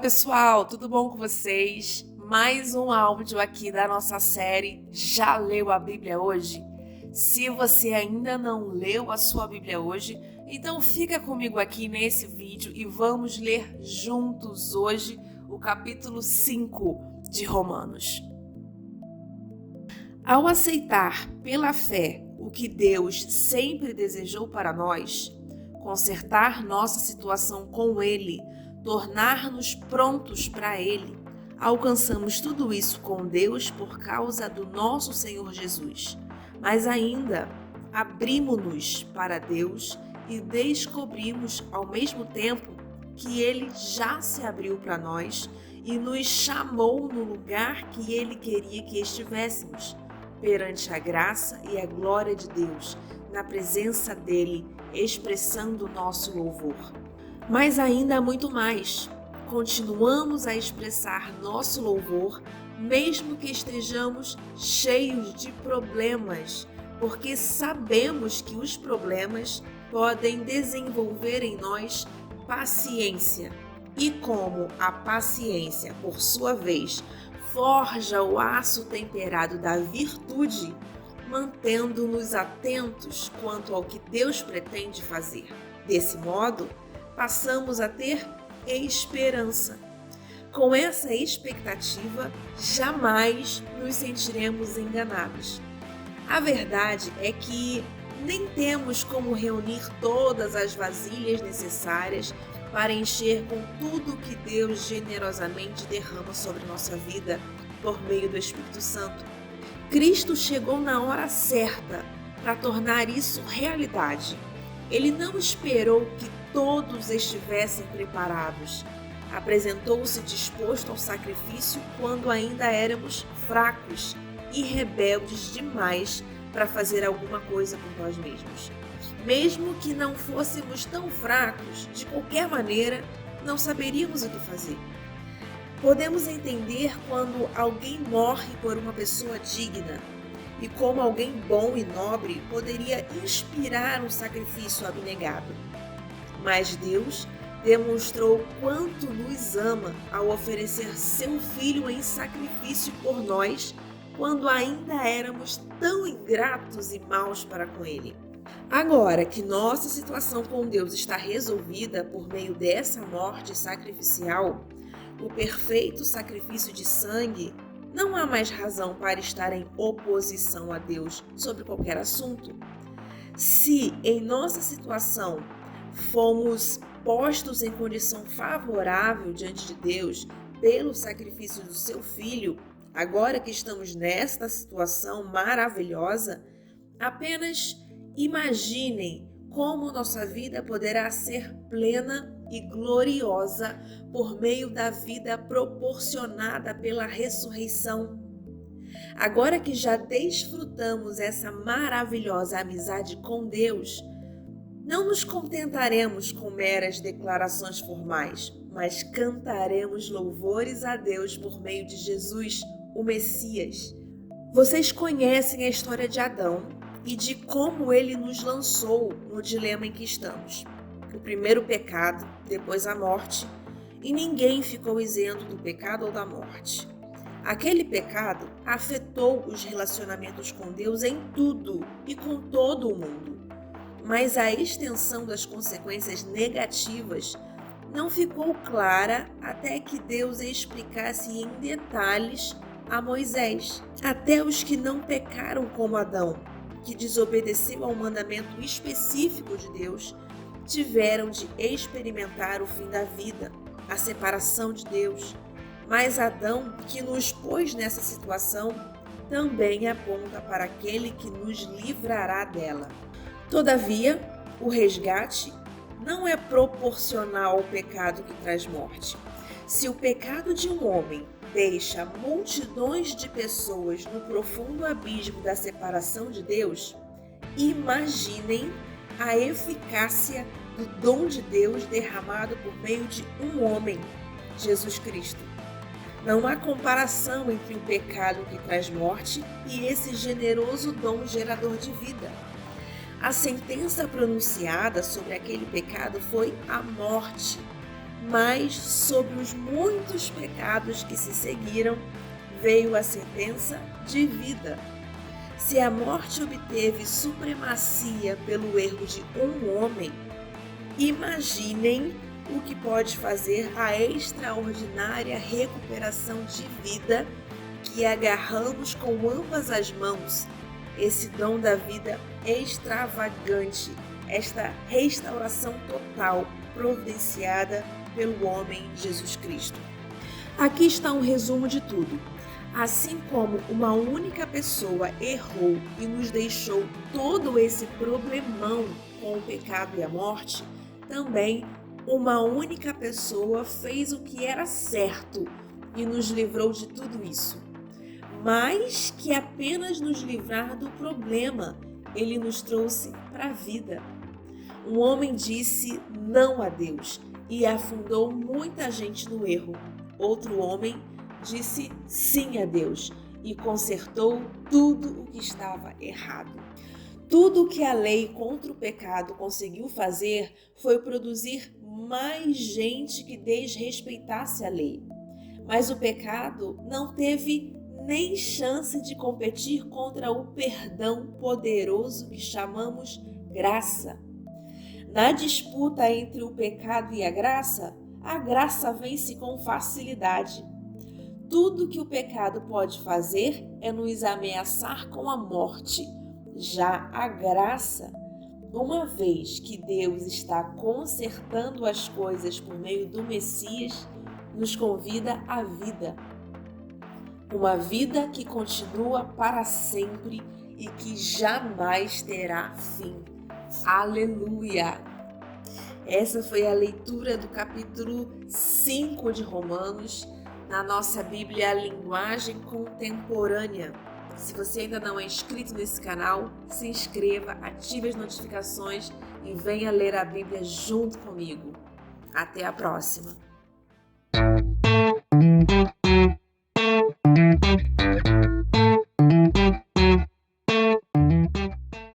Pessoal, tudo bom com vocês? Mais um áudio aqui da nossa série Já Leu a Bíblia Hoje? Se você ainda não leu a sua Bíblia hoje, então fica comigo aqui nesse vídeo e vamos ler juntos hoje o capítulo 5 de Romanos. Ao aceitar pela fé o que Deus sempre desejou para nós, consertar nossa situação com Ele, tornar-nos prontos para Ele, alcançamos tudo isso com Deus por causa do nosso Senhor Jesus. Mas ainda abrimos-nos para Deus e descobrimos ao mesmo tempo que Ele já se abriu para nós e nos chamou no lugar que Ele queria que estivéssemos, perante a graça e a glória de Deus, na presença dEle, expressando o nosso louvor. Mas ainda há muito mais. Continuamos a expressar nosso louvor, mesmo que estejamos cheios de problemas, porque sabemos que os problemas podem desenvolver em nós paciência. E como a paciência, por sua vez, forja o aço temperado da virtude, mantendo-nos atentos quanto ao que Deus pretende fazer. Desse modo, passamos a ter esperança. Com essa expectativa, jamais nos sentiremos enganados. A verdade é que nem temos como reunir todas as vasilhas necessárias para encher com tudo que Deus generosamente derrama sobre nossa vida por meio do Espírito Santo. Cristo chegou na hora certa para tornar isso realidade. Ele não esperou que todos estivessem preparados. Apresentou-se disposto ao sacrifício quando ainda éramos fracos e rebeldes demais para fazer alguma coisa por nós mesmos. Mesmo que não fôssemos tão fracos, de qualquer maneira, não saberíamos o que fazer. Podemos entender quando alguém morre por uma pessoa digna e como alguém bom e nobre poderia inspirar um sacrifício abnegado. Mas Deus demonstrou quanto nos ama ao oferecer seu Filho em sacrifício por nós, quando ainda éramos tão ingratos e maus para com Ele. Agora que nossa situação com Deus está resolvida por meio dessa morte sacrificial, o perfeito sacrifício de sangue, não há mais razão para estar em oposição a Deus sobre qualquer assunto. Se em nossa situação fomos postos em condição favorável diante de Deus pelo sacrifício do seu Filho, agora que estamos nesta situação maravilhosa, apenas imaginem como nossa vida poderá ser plena e gloriosa por meio da vida proporcionada pela ressurreição. Agora que já desfrutamos essa maravilhosa amizade com Deus, não nos contentaremos com meras declarações formais, mas cantaremos louvores a Deus por meio de Jesus, o Messias. Vocês conhecem a história de Adão e de como ele nos lançou no dilema em que estamos. O primeiro pecado, depois a morte, e ninguém ficou isento do pecado ou da morte. Aquele pecado afetou os relacionamentos com Deus em tudo e com todo o mundo. Mas a extensão das consequências negativas não ficou clara até que Deus explicasse em detalhes a Moisés. Até os que não pecaram como Adão, que desobedeceu ao mandamento específico de Deus, tiveram de experimentar o fim da vida, a separação de Deus. Mas Adão, que nos pôs nessa situação, também aponta para aquele que nos livrará dela. Todavia, o resgate não é proporcional ao pecado que traz morte. Se o pecado de um homem deixa multidões de pessoas no profundo abismo da separação de Deus, imaginem a eficácia do dom de Deus derramado por meio de um homem, Jesus Cristo. Não há comparação entre o pecado que traz morte e esse generoso dom gerador de vida. A sentença pronunciada sobre aquele pecado foi a morte. mas sobre os muitos pecados que se seguiram, veio a sentença de vida. Se a morte obteve supremacia pelo erro de um homem, imaginem o que pode fazer a extraordinária recuperação de vida que agarramos com ambas as mãos, esse dom da vida extravagante, esta restauração total providenciada pelo homem Jesus Cristo. Aqui está um resumo de tudo. Assim como uma única pessoa errou e nos deixou todo esse problemão com o pecado e a morte, também uma única pessoa fez o que era certo e nos livrou de tudo isso. Mais que apenas nos livrar do problema, ele nos trouxe para a vida. Um homem disse não a Deus e afundou muita gente no erro. Outro homem disse sim a Deus e consertou tudo o que estava errado. Tudo o que a lei contra o pecado conseguiu fazer foi produzir mais gente que desrespeitasse a lei. Mas o pecado não teve nem chance de competir contra o perdão poderoso que chamamos graça. Na disputa entre o pecado e a graça vence com facilidade. Tudo que o pecado pode fazer é nos ameaçar com a morte. Já a graça, uma vez que Deus está consertando as coisas por meio do Messias, nos convida à vida. Uma vida que continua para sempre e que jamais terá fim. Aleluia! Essa foi a leitura do capítulo 5 de Romanos, na nossa Bíblia Linguagem Contemporânea. Se você ainda não é inscrito nesse canal, se inscreva, ative as notificações e venha ler a Bíblia junto comigo. Até a próxima!